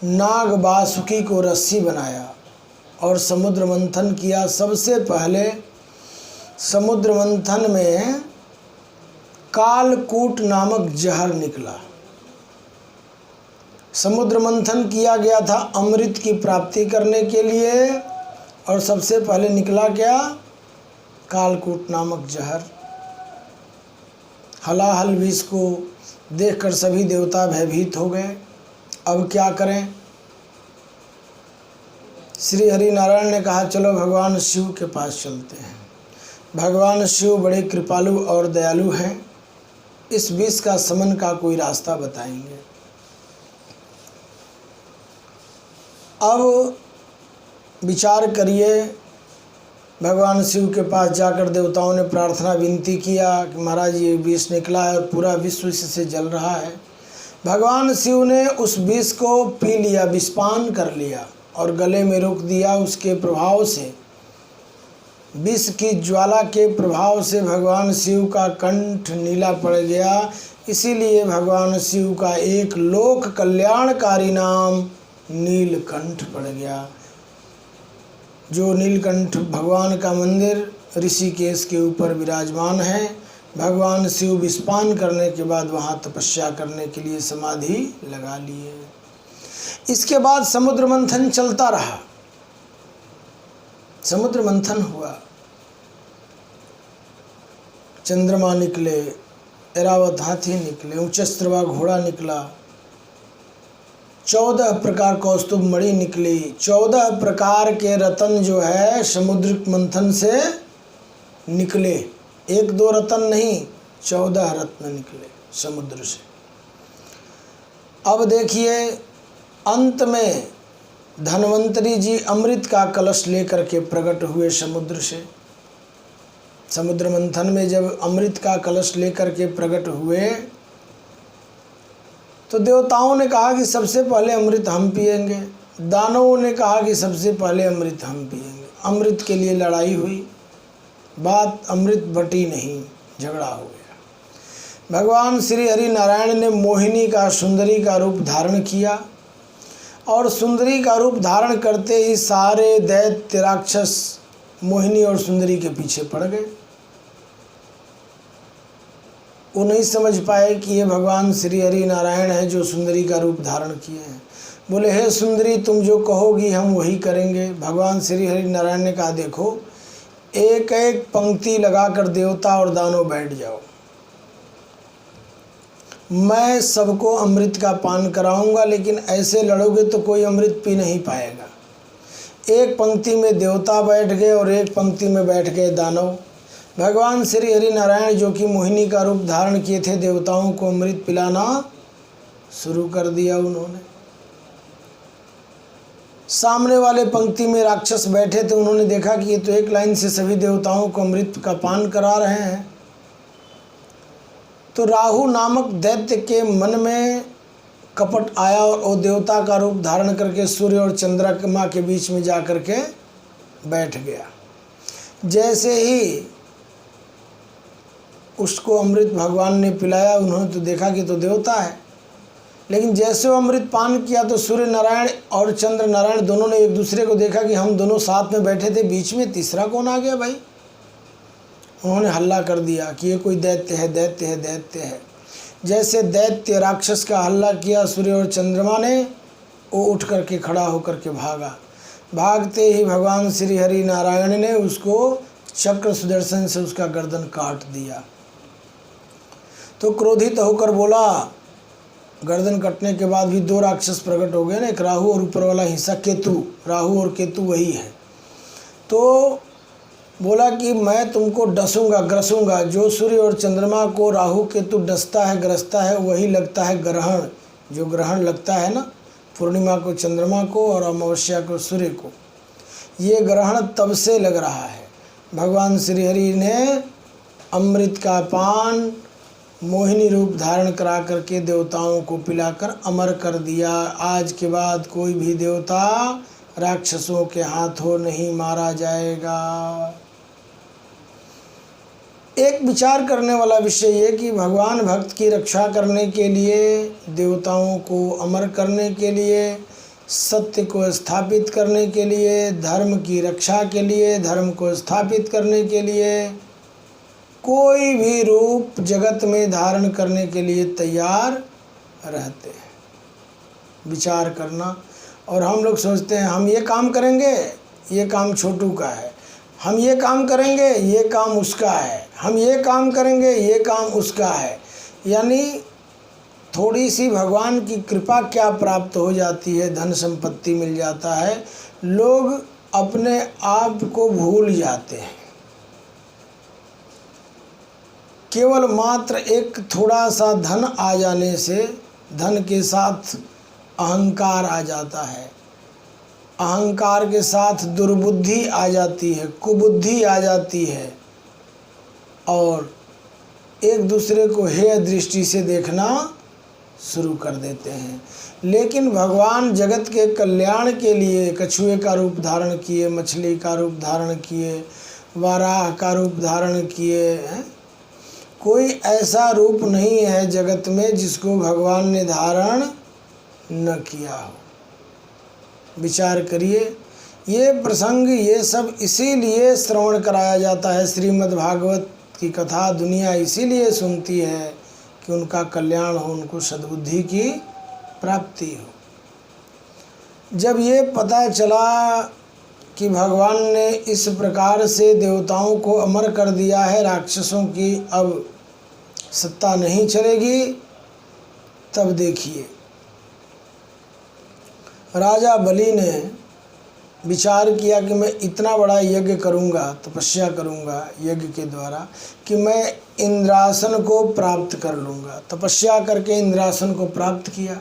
नाग बासुकी को रस्सी बनाया और समुद्र मंथन किया। सबसे पहले समुद्र मंथन में कालकूट नामक जहर निकला। समुद्र मंथन किया गया था अमृत की प्राप्ति करने के लिए, और सबसे पहले निकला क्या? कालकूट नामक जहर। हलाहल विष को देखकर सभी देवता भयभीत हो गए। अब क्या करें? श्री हरि नारायण ने कहा, चलो भगवान शिव के पास चलते हैं। भगवान शिव बड़े कृपालु और दयालु हैं, इस विष का शमन का कोई रास्ता बताएंगे। अब विचार करिए, भगवान शिव के पास जाकर देवताओं ने प्रार्थना विनती किया कि महाराज ये विष निकला है और पूरा विश्व इससे जल रहा है। भगवान शिव ने उस विष को पी लिया, विषपान कर लिया और गले में रोक दिया। उसके प्रभाव से, विष की ज्वाला के प्रभाव से भगवान शिव का कंठ नीला पड़ गया। इसीलिए भगवान शिव का एक लोक कल्याणकारी नाम नीलकंठ पड़ गया। जो नीलकंठ भगवान का मंदिर ऋषिकेश के ऊपर विराजमान है। भगवान शिव विषपान करने के बाद वहाँ तपस्या करने के लिए समाधि लगा लिए। इसके बाद समुद्र मंथन चलता रहा। समुद्र मंथन हुआ, चंद्रमा निकले, ऐरावत हाथी निकले, उच्चस्त्रवा घोड़ा निकला, 14 प्रकार कौस्तुभ मणि निकली। 14 प्रकार के रत्न जो है समुद्र मंथन से निकले। 1-2 रत्न नहीं, 14 रत्न निकले समुद्र से। अब देखिए, अंत में धन्वंतरी जी अमृत का कलश लेकर के प्रकट हुए समुद्र से। समुद्र मंथन में जब अमृत का कलश लेकर के प्रकट हुए तो देवताओं ने कहा कि सबसे पहले अमृत हम पिएंगे, दानवों ने कहा कि सबसे पहले अमृत हम पिएंगे। अमृत के लिए लड़ाई हुई, बात अमृत बटी नहीं, झगड़ा हो गया। भगवान श्री हरि नारायण ने मोहिनी का, सुंदरी का रूप धारण किया और सुंदरी का रूप धारण करते ही सारे दैत्य राक्षस मोहिनी और सुंदरी के पीछे पड़ गए। वो नहीं समझ पाए कि ये भगवान श्री हरि नारायण है जो सुंदरी का रूप धारण किए हैं। बोले, हे सुंदरी, तुम जो कहोगी हम वही करेंगे। भगवान श्री हरि नारायण ने कहा, देखो, एक एक पंक्ति लगाकर देवता और दानव बैठ जाओ, मैं सबको अमृत का पान कराऊंगा, लेकिन ऐसे लड़ोगे तो कोई अमृत पी नहीं पाएगा। एक पंक्ति में देवता बैठ गए और एक पंक्ति में बैठ गए दानव। भगवान श्री हरि नारायण जो कि मोहिनी का रूप धारण किए थे, देवताओं को अमृत पिलाना शुरू कर दिया उन्होंने। सामने वाले पंक्ति में राक्षस बैठे थे, उन्होंने देखा कि ये तो एक लाइन से सभी देवताओं को अमृत का पान करा रहे हैं। तो राहु नामक दैत्य के मन में कपट आया और वो देवता का रूप धारण करके सूर्य और चंद्रमा के बीच में जा कर के बैठ गया। जैसे ही उसको अमृत भगवान ने पिलाया, उन्होंने तो देखा कि तो देवता है, लेकिन जैसे वो अमृत पान किया तो सूर्य नारायण और चंद्र नारायण दोनों ने एक दूसरे को देखा कि हम दोनों साथ में बैठे थे, बीच में तीसरा कौन आ गया भाई। उन्होंने हल्ला कर दिया कि ये कोई दैत्य है, दैत्य है, दैत्य है। जैसे दैत्य राक्षस का हल्ला किया सूर्य और चंद्रमा ने, वो उठ करके खड़ा होकर के भागा। भागते ही भगवान श्री हरि नारायण ने उसको चक्र सुदर्शन से उसका गर्दन काट दिया। तो क्रोधित होकर बोला, गर्दन कटने के बाद भी दो राक्षस प्रकट हो गए ना, एक राहु और ऊपर वाला हिस्सा केतु, राहु और केतु वही है। तो बोला कि मैं तुमको डसूंगा, ग्रसूंगा। जो सूर्य और चंद्रमा को राहु केतु डसता है, ग्रसता है, वही लगता है ग्रहण। जो ग्रहण लगता है ना, पूर्णिमा को चंद्रमा को और अमावस्या को सूर्य को, ये ग्रहण तब से लग रहा है। भगवान श्री हरि ने अमृत का पान मोहिनी रूप धारण करा करके देवताओं को पिलाकर अमर कर दिया। आज के बाद कोई भी देवता राक्षसों के हाथों नहीं मारा जाएगा। एक विचार करने वाला विषय ये कि भगवान भक्त की रक्षा करने के लिए, देवताओं को अमर करने के लिए, सत्य को स्थापित करने के लिए, धर्म की रक्षा के लिए, धर्म को स्थापित करने के लिए कोई भी रूप जगत में धारण करने के लिए तैयार रहते हैं। विचार करना। और हम लोग सोचते हैं हम ये काम करेंगे, ये काम छोटू का है, हम ये काम करेंगे, ये काम उसका है, हम ये काम करेंगे, ये काम उसका है। यानी थोड़ी सी भगवान की कृपा क्या प्राप्त हो जाती है, धन संपत्ति मिल जाता है, लोग अपने आप को भूल जाते हैं। केवल मात्र एक थोड़ा सा धन आ जाने से धन के साथ अहंकार आ जाता है, अहंकार के साथ दुर्बुद्धि आ जाती है, कुबुद्धि आ जाती है, और एक दूसरे को हेय दृष्टि से देखना शुरू कर देते हैं। लेकिन भगवान जगत के कल्याण के लिए कछुए का रूप धारण किए, मछली का रूप धारण किए, वाराह का रूप धारण किए हैं। कोई ऐसा रूप नहीं है जगत में जिसको भगवान ने धारण न किया हो। विचार करिए, ये प्रसंग, ये सब इसीलिए श्रवण कराया जाता है। श्रीमद् भागवत की कथा दुनिया इसीलिए सुनती है कि उनका कल्याण हो, उनको सद्बुद्धि की प्राप्ति हो। जब ये पता चला कि भगवान ने इस प्रकार से देवताओं को अमर कर दिया है, राक्षसों की अब सत्ता नहीं चलेगी, तब देखिए राजा बलि ने विचार किया कि मैं इतना बड़ा यज्ञ करूंगा, तपस्या करूंगा यज्ञ के द्वारा कि मैं इंद्रासन को प्राप्त कर लूँगा। तपस्या करके इंद्रासन को प्राप्त किया।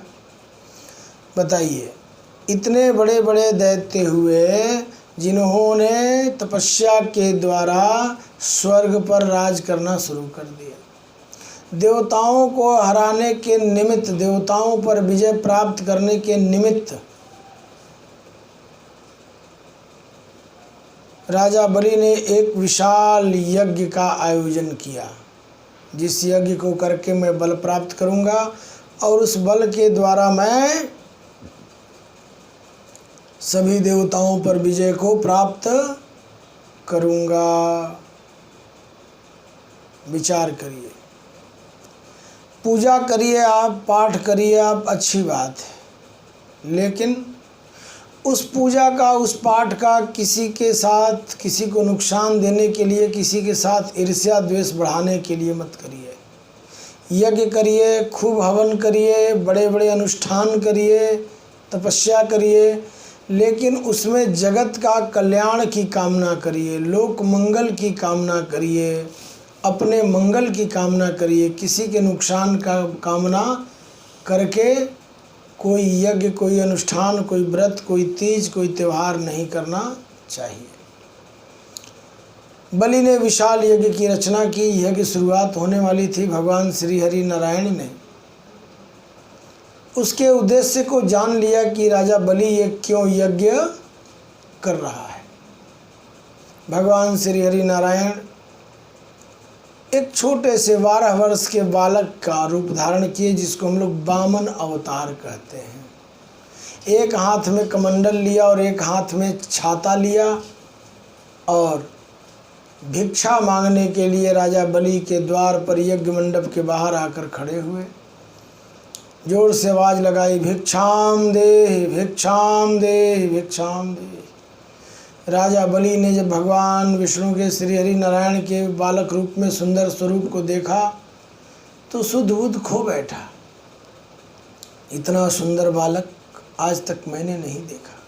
बताइए, इतने बड़े बड़े दैत्य हुए जिन्होंने तपस्या के द्वारा स्वर्ग पर राज करना शुरू कर दिया। देवताओं को हराने के निमित्त, देवताओं पर विजय प्राप्त करने के निमित्त राजा बलि ने एक विशाल यज्ञ का आयोजन किया, जिस यज्ञ को करके मैं बल प्राप्त करूंगा और उस बल के द्वारा मैं सभी देवताओं पर विजय को प्राप्त करूंगा। विचार करिए, पूजा करिए आप, पाठ करिए आप, अच्छी बात है, लेकिन उस पूजा का, उस पाठ का किसी के साथ, किसी को नुकसान देने के लिए, किसी के साथ ईर्ष्या द्वेष बढ़ाने के लिए मत करिए। यज्ञ करिए, खूब हवन करिए, बड़े बड़े अनुष्ठान करिए, तपस्या करिए, लेकिन उसमें जगत का कल्याण की कामना करिए, लोक मंगल की कामना करिए, अपने मंगल की कामना करिए। किसी के नुकसान का कामना करके कोई यज्ञ, कोई अनुष्ठान, कोई व्रत, कोई तीज, कोई त्यौहार नहीं करना चाहिए। बलि ने विशाल यज्ञ की रचना की। यज्ञ शुरुआत होने वाली थी, भगवान श्री हरि नारायण ने उसके उद्देश्य को जान लिया कि राजा बलि ये क्यों यज्ञ कर रहा है। भगवान श्री हरि नारायण एक छोटे से 12 वर्ष के बालक का रूप धारण किए, जिसको हम लोग वामन अवतार कहते हैं। एक हाथ में कमंडल लिया और एक हाथ में छाता लिया और भिक्षा मांगने के लिए राजा बलि के द्वार पर यज्ञ मंडप के बाहर आकर खड़े हुए। जोर से आवाज़ लगाई, भिक्षाम दे, भिक्षाम दे, भिक्षाम दे। राजा बलि ने जब भगवान विष्णु के श्री हरि नारायण के बालक रूप में सुंदर स्वरूप को देखा तो सुध बुध खो बैठा। इतना सुंदर बालक आज तक मैंने नहीं देखा।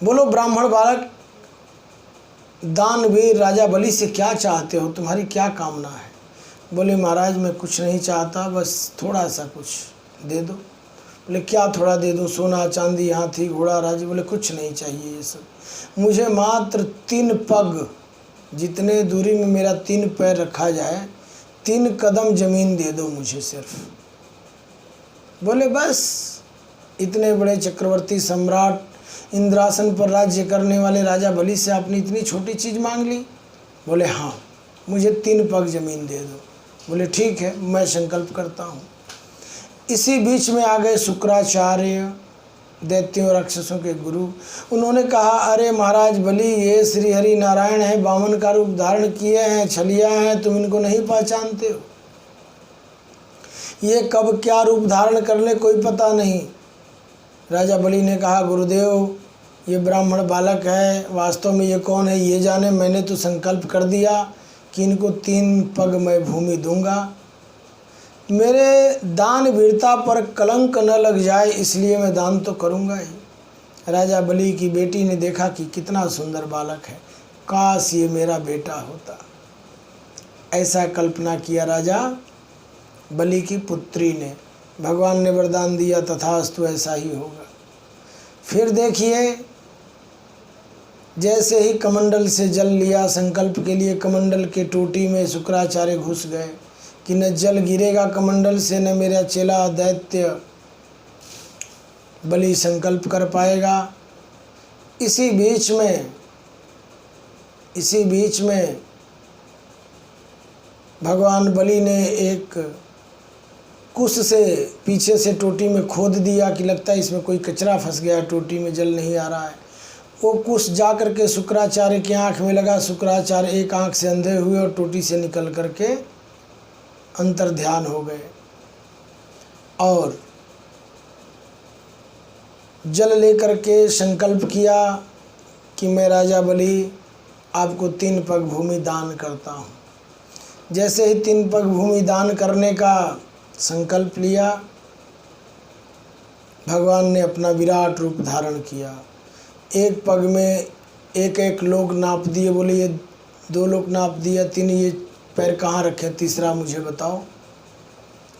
बोलो ब्राह्मण बालक, दानवीर राजा बलि से क्या चाहते हो, तुम्हारी क्या कामना है? बोले महाराज मैं कुछ नहीं चाहता, बस थोड़ा सा कुछ दे दो। बोले क्या थोड़ा दे दूँ? सोना चांदी हाथी घोड़ा राजी? बोले कुछ नहीं चाहिए ये सब, मुझे मात्र 3 पग, जितने दूरी में मेरा 3 पैर रखा जाए, 3 कदम जमीन दे दो मुझे सिर्फ। बोले बस? इतने बड़े चक्रवर्ती सम्राट इंद्रासन पर राज्य करने वाले राजा बलि से आपने इतनी छोटी चीज़ मांग ली? बोले हाँ, मुझे 3 पग जमीन दे दो। बोले ठीक है, मैं संकल्प करता हूँ। इसी बीच में आ गए शुक्राचार्य, दैत्यों राक्षसों के गुरु। उन्होंने कहा अरे महाराज बलि, ये श्री हरि नारायण है, वामन का रूप धारण किए हैं, छलिया हैं, तुम इनको नहीं पहचानते हो? ये कब क्या रूप धारण कर ले कोई पता नहीं। राजा बलि ने कहा गुरुदेव, ये ब्राह्मण बालक है, वास्तव में ये कौन है ये जाने। मैंने तो संकल्प कर दिया कि इनको 3 पग मैं भूमि दूंगा। मेरे दान वीरता पर कलंक न लग जाए, इसलिए मैं दान तो करूंगा ही। राजा बलि की बेटी ने देखा कि कितना सुंदर बालक है, काश ये मेरा बेटा होता। ऐसा कल्पना किया राजा बलि की पुत्री ने। भगवान ने वरदान दिया, तथास्तु ऐसा ही होगा। फिर देखिए, जैसे ही कमंडल से जल लिया संकल्प के लिए, कमंडल के टोटी में शुक्राचार्य घुस गए कि न जल गिरेगा कमंडल से, न मेरा चेला दैत्य बलि संकल्प कर पाएगा। इसी बीच में भगवान बलि ने एक कुश से पीछे से टोटी में खोद दिया कि लगता है इसमें कोई कचरा फंस गया, टोटी में जल नहीं आ रहा है। वो कुश जा कर के शुक्राचार्य की आँख में लगा। शुक्राचार्य एक आँख से अंधे हुए और टोटी से निकल कर के अंतर ध्यान हो गए और जल लेकर के संकल्प किया कि मैं राजा बलि आपको 3 पग भूमि दान करता हूँ। जैसे ही 3 पग भूमि दान करने का संकल्प लिया, भगवान ने अपना विराट रूप धारण किया। 1 पग में 1-1 लोग नाप दिए। बोले ये 2 लोग नाप दिया, 3 ये पैर कहाँ रखे, तीसरा मुझे बताओ।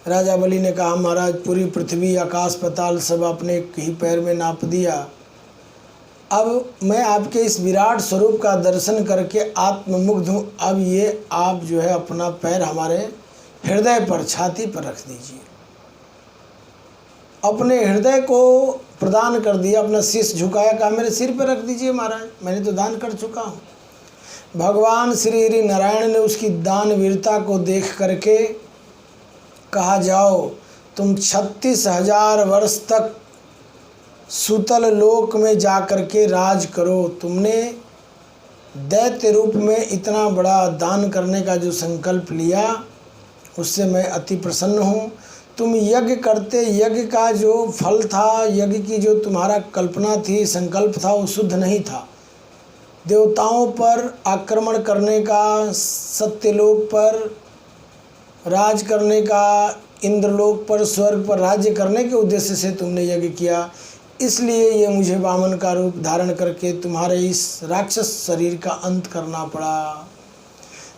राजा बलि ने कहा महाराज पूरी पृथ्वी आकाश पाताल सब अपने एक ही पैर में नाप दिया। अब मैं आपके इस विराट स्वरूप का दर्शन करके आत्ममुग्ध हूँ। अब ये आप जो है अपना पैर हमारे हृदय पर, छाती पर रख दीजिए। अपने हृदय को प्रदान कर दिया, अपना शीश झुकाया, कहा मेरे सिर पर रख दीजिए महाराज, मैंने तो दान कर चुका हूँ। भगवान श्री हरि नारायण ने उसकी दान वीरता को देख करके कहा जाओ तुम 36,000 वर्ष तक सुतल लोक में जा कर के राज करो। तुमने दैत्य रूप में इतना बड़ा दान करने का जो संकल्प लिया उससे मैं अति प्रसन्न हूँ। तुम यज्ञ करते, यज्ञ का जो फल था, यज्ञ की जो तुम्हारा कल्पना थी, संकल्प था, वो शुद्ध नहीं था। देवताओं पर आक्रमण करने का, सत्यलोक पर राज करने का, इंद्रलोक पर, स्वर्ग पर राज्य करने के उद्देश्य से तुमने यज्ञ किया। इसलिए ये मुझे वामन का रूप धारण करके तुम्हारे इस राक्षस शरीर का अंत करना पड़ा।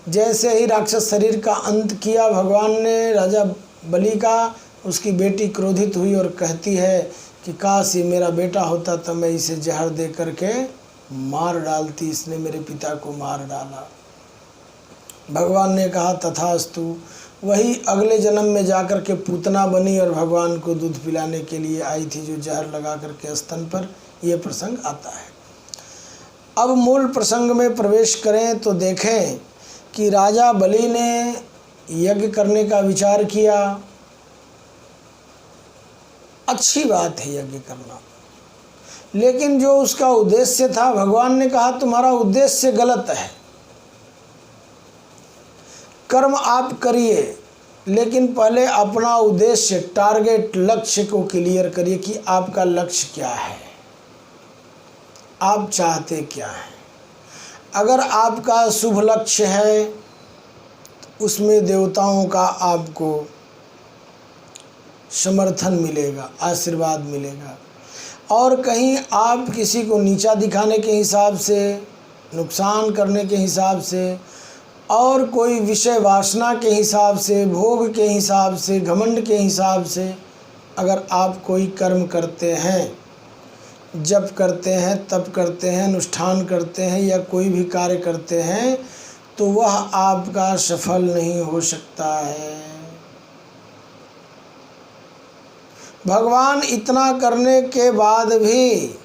जैसे ही राक्षस शरीर का अंत किया भगवान ने राजा बलि का, उसकी बेटी क्रोधित हुई और कहती है कि काश ये मेरा बेटा होता तो मैं इसे जहर दे करके मार डालती, इसने मेरे पिता को मार डाला। भगवान ने कहा तथास्तु। वही अगले जन्म में जाकर के पूतना बनी और भगवान को दूध पिलाने के लिए आई थी, जो जहर लगा करके स्तन पर। यह प्रसंग आता है। अब मूल प्रसंग में प्रवेश करें तो देखें कि राजा बलि ने यज्ञ करने का विचार किया। अच्छी बात है यज्ञ करना, लेकिन जो उसका उद्देश्य था, भगवान ने कहा तुम्हारा उद्देश्य गलत है। कर्म आप करिए, लेकिन पहले अपना उद्देश्य, टारगेट, लक्ष्य को क्लियर करिए कि आपका लक्ष्य क्या है, आप चाहते क्या हैं। अगर आपका शुभ लक्ष्य है तो उसमें देवताओं का आपको समर्थन मिलेगा, आशीर्वाद मिलेगा। और कहीं आप किसी को नीचा दिखाने के हिसाब से, नुकसान करने के हिसाब से, और कोई विषय वासना के हिसाब से, भोग के हिसाब से, घमंड के हिसाब से अगर आप कोई कर्म करते हैं, जप करते हैं, तप करते हैं, अनुष्ठान करते हैं या कोई भी कार्य करते हैं, तो वह आपका सफल नहीं हो सकता है। भगवान इतना करने के बाद भी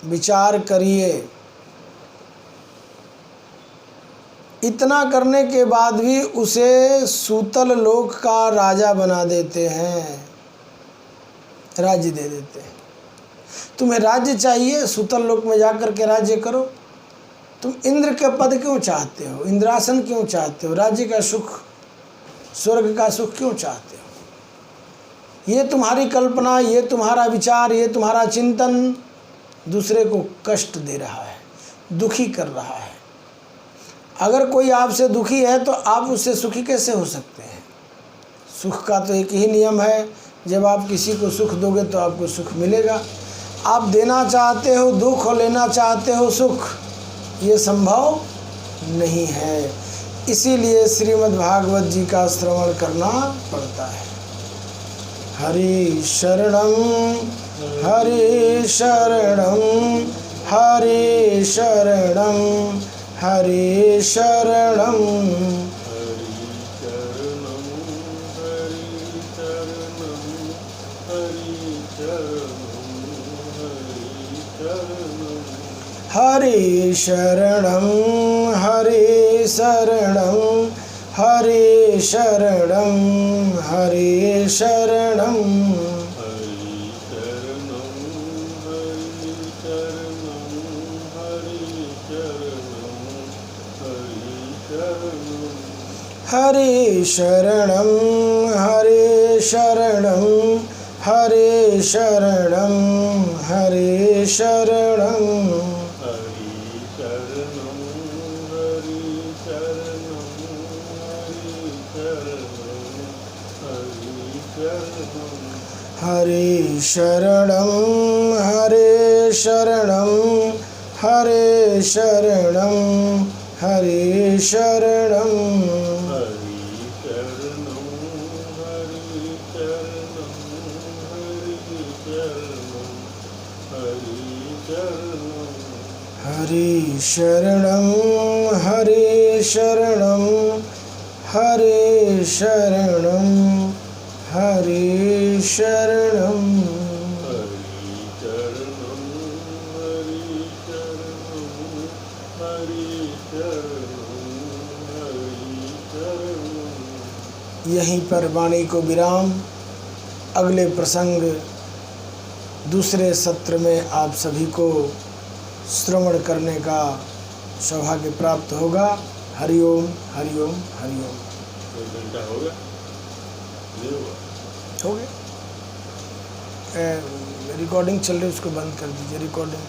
विचार करिए, इतना करने के बाद भी उसे सूतल लोक का राजा बना देते हैं, राज्य दे देते हैं। तुम्हें राज्य चाहिए, सूतल लोक में जाकर के राज्य करो। तुम इंद्र के पद क्यों चाहते हो, इंद्रासन क्यों चाहते हो, राज्य का सुख, स्वर्ग का सुख क्यों चाहते हो? ये तुम्हारी कल्पना, ये तुम्हारा विचार, ये तुम्हारा चिंतन दूसरे को कष्ट दे रहा है, दुखी कर रहा है। अगर कोई आपसे दुखी है तो आप उससे सुखी कैसे हो सकते हैं? सुख का तो एक ही नियम है, जब आप किसी को सुख दोगे तो आपको सुख मिलेगा। आप देना चाहते हो दुख और लेना चाहते हो सुख, ये संभव नहीं है। इसीलिए श्रीमद् भागवत जी का श्रवण करना पड़ता है। हरि शरणम हरि शरणम हरि शरणम हरि शरणम। हरि शरणम हरि शरणम हरि शरणम हरि शरणम। हरि शरणम हरि शरणम हरि शरणम हरि शरणम। हरि शरणम हरि शरणम हरि शरणम हरि शरणम। हरि शरणम हरि शरणम हरि शरणम हरि शरणम। यहीं पर वाणी को विराम। अगले प्रसंग दूसरे सत्र में आप सभी को श्रवण करने का सौभाग्य प्राप्त होगा। हरिओम हरिओम हरिओम। हो गया? हो गया। रिकॉर्डिंग चल रही है, उसको बंद कर दीजिए। रिकॉर्डिंग